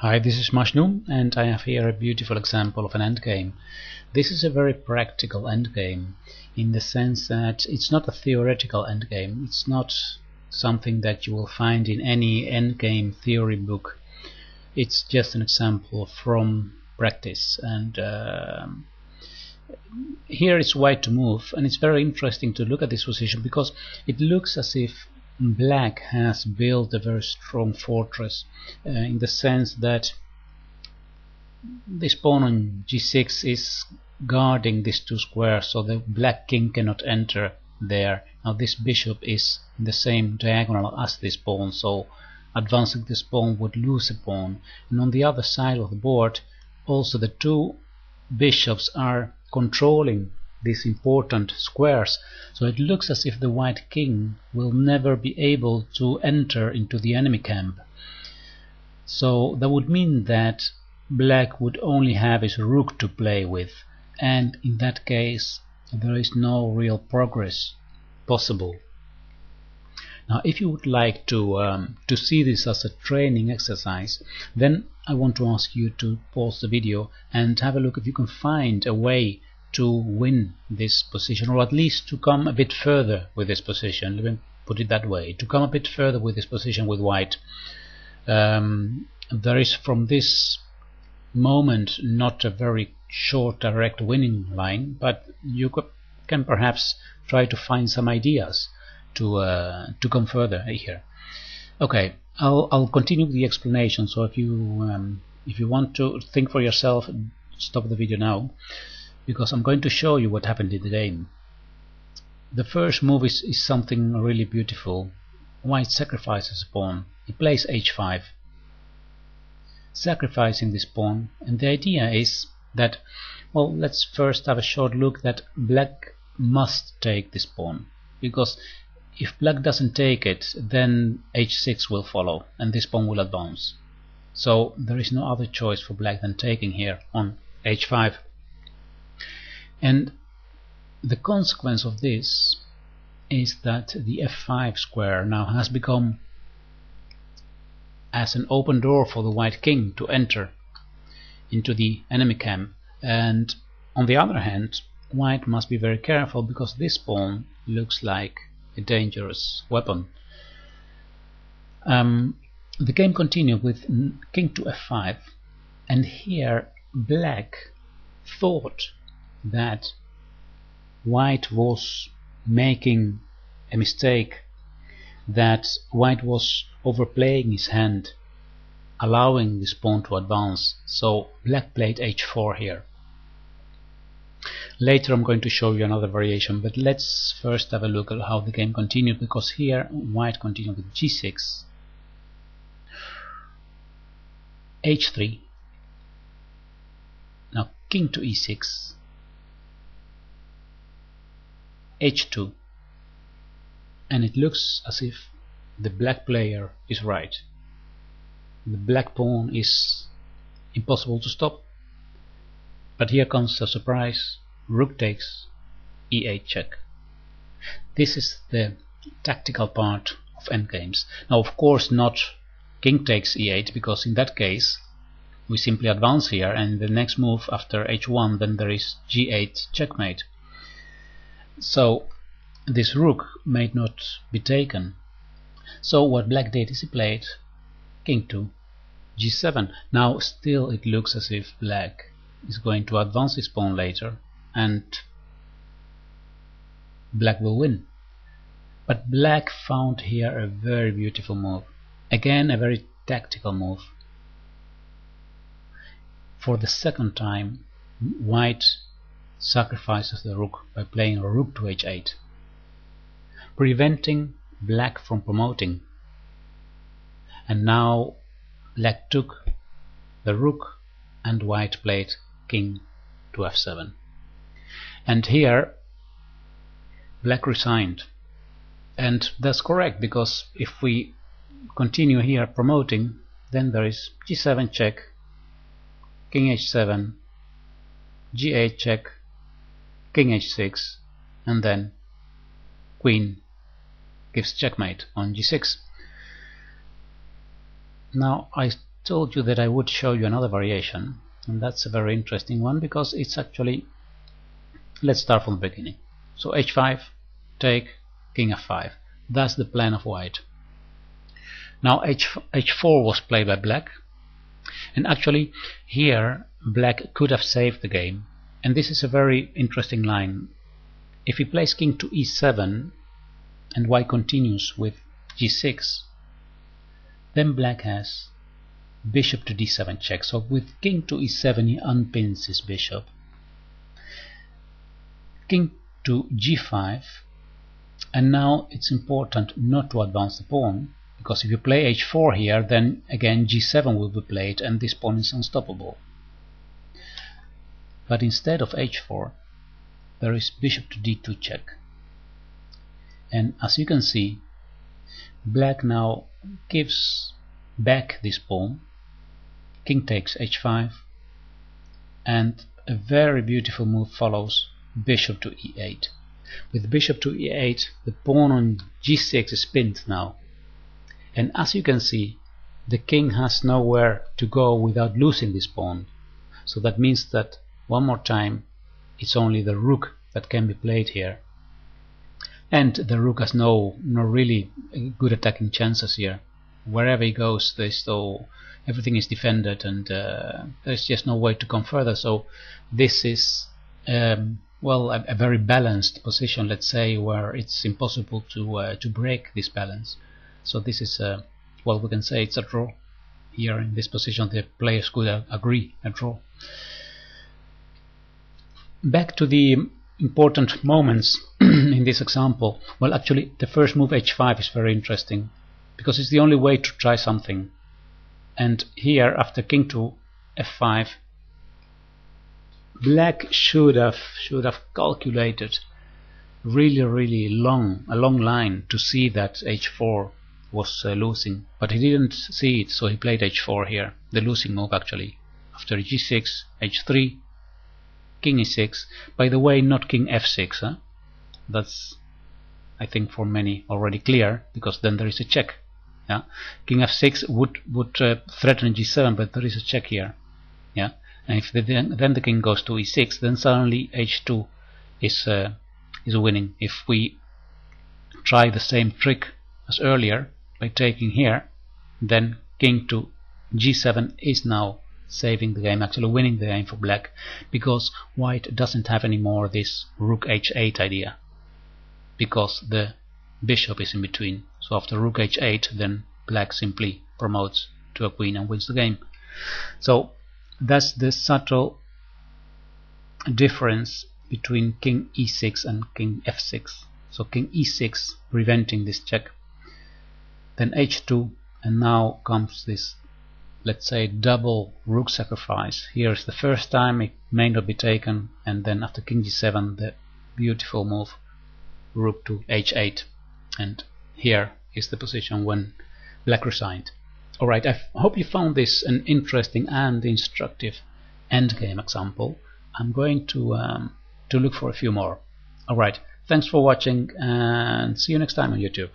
Hi, this is Majnu, and I have here a beautiful example of an endgame. This is a very practical endgame in the sense that it's not a theoretical endgame. It's not something that you will find in any endgame theory book. It's just an example from practice, and here it's white to move, and it's very interesting to look at this position because it looks as if black has built a very strong fortress in the sense that this pawn on g6 is guarding these two squares, so the black king cannot enter there. Now this bishop is in the same diagonal as this pawn, so advancing this pawn would lose a pawn. And on the other side of the board also the two bishops are controlling these important squares, so it looks as if the white king will never be able to enter into the enemy camp. So that would mean that black would only have his rook to play with, and in that case there is no real progress possible. Now if you would like to see this as a training exercise, then I want to ask you to pause the video and have a look if you can find a way to win this position, or at least to come a bit further with this position. Let me put it that way, to come a bit further with this position with white. There is from this moment not a very short direct winning line, but you can perhaps try to find some ideas to come further here. Okay, I'll continue the explanation, so if you want to think for yourself, stop the video now, because I'm going to show you what happened in the game. The first move is something really beautiful. White sacrifices a pawn. He plays h5, sacrificing this pawn, and the idea is that, well, let's first have a short look that black must take this pawn, because if black doesn't take it, then h6 will follow and this pawn will advance. So there is no other choice for black than taking here on h5. And the consequence of this is that the f5 square now has become as an open door for the white king to enter into the enemy camp. And on the other hand, white must be very careful because this pawn looks like a dangerous weapon. The game continued with king to f5, and here black thought that white was making a mistake, that white was overplaying his hand, allowing this pawn to advance, so black played h4 here. Later I'm going to show you another variation, but let's first have a look at how the game continued, because here white continued with g6, h3, now king to e6, h2, and it looks as if the black player is right. The black pawn is impossible to stop, but here comes a surprise. Rook takes e8 check. This is the tactical part of endgames. Now of course not king takes e8, because in that case we simply advance here, and the next move after h1 then there is g8 checkmate. So this rook may not be taken. So what black did is he played king to g7. Now still it looks as if black is going to advance his pawn later and black will win. But black found here a very beautiful move. Again a very tactical move. For the second time white sacrifices the rook by playing rook to h8, preventing black from promoting. And now black took the rook and white played king to f7. And here black resigned, and that's correct, because if we continue here promoting, then there is g7 check, king h7, g8 check, king h6, and then queen gives checkmate on g6. Now I told you that I would show you another variation, and that's a very interesting one because it's actually, let's start from the beginning. So h5, take, king f5. That's the plan of white. Now h4 was played by black, and actually here black could have saved the game, and this is a very interesting line. If he plays king to e7 and white continues with g6, then black has bishop to d7 check. So with king to e7 he unpins his bishop. King to g5, and now it's important not to advance the pawn, because if you play h4 here, then again g7 will be played and this pawn is unstoppable. But instead of h4 there is bishop to d2 check, and as you can see, black now gives back this pawn. King takes h5, and a very beautiful move follows, bishop to e8. With bishop to e8 the pawn on g6 is pinned now, and as you can see, the king has nowhere to go without losing this pawn. So that means that, one more time, it's only the rook that can be played here, and the rook has no really good attacking chances here. Wherever he goes, everything is defended, and there's just no way to come further. So this is well, a very balanced position, let's say, where it's impossible to break this balance. So this is well, we can say it's a draw. Here in this position the players could agree a draw. Back to the important moments in this example. Well, actually the first move h5 is very interesting because it's the only way to try something. And here, after king to f5, black should have calculated really a long line to see that h4 was losing, but he didn't see it, so he played h4 here, the losing move actually. After g6, h3, king e6. By the way, not king f6, huh? That's, I think, for many already clear, because then there is a check. Yeah, king f6 would threaten g7, but there is a check here. Yeah, and if then the king goes to e6, then suddenly h2 is winning. If we try the same trick as earlier by taking here, then king to g7 is now saving the game, actually winning the game for black, because white doesn't have anymore this rook h8 idea, because the bishop is in between. So after rook h8, then black simply promotes to a queen and wins the game. So that's the subtle difference between king e6 and king f6. So king e6 preventing this check, then h2, and now comes this, let's say, double rook sacrifice. Here is the first time it may not be taken, and then after king g7 the beautiful move rook to h8, and here is the position when black resigned. Alright, I hope you found this an interesting and instructive endgame example. I'm going to look for a few more. Alright, thanks for watching, and see you next time on YouTube.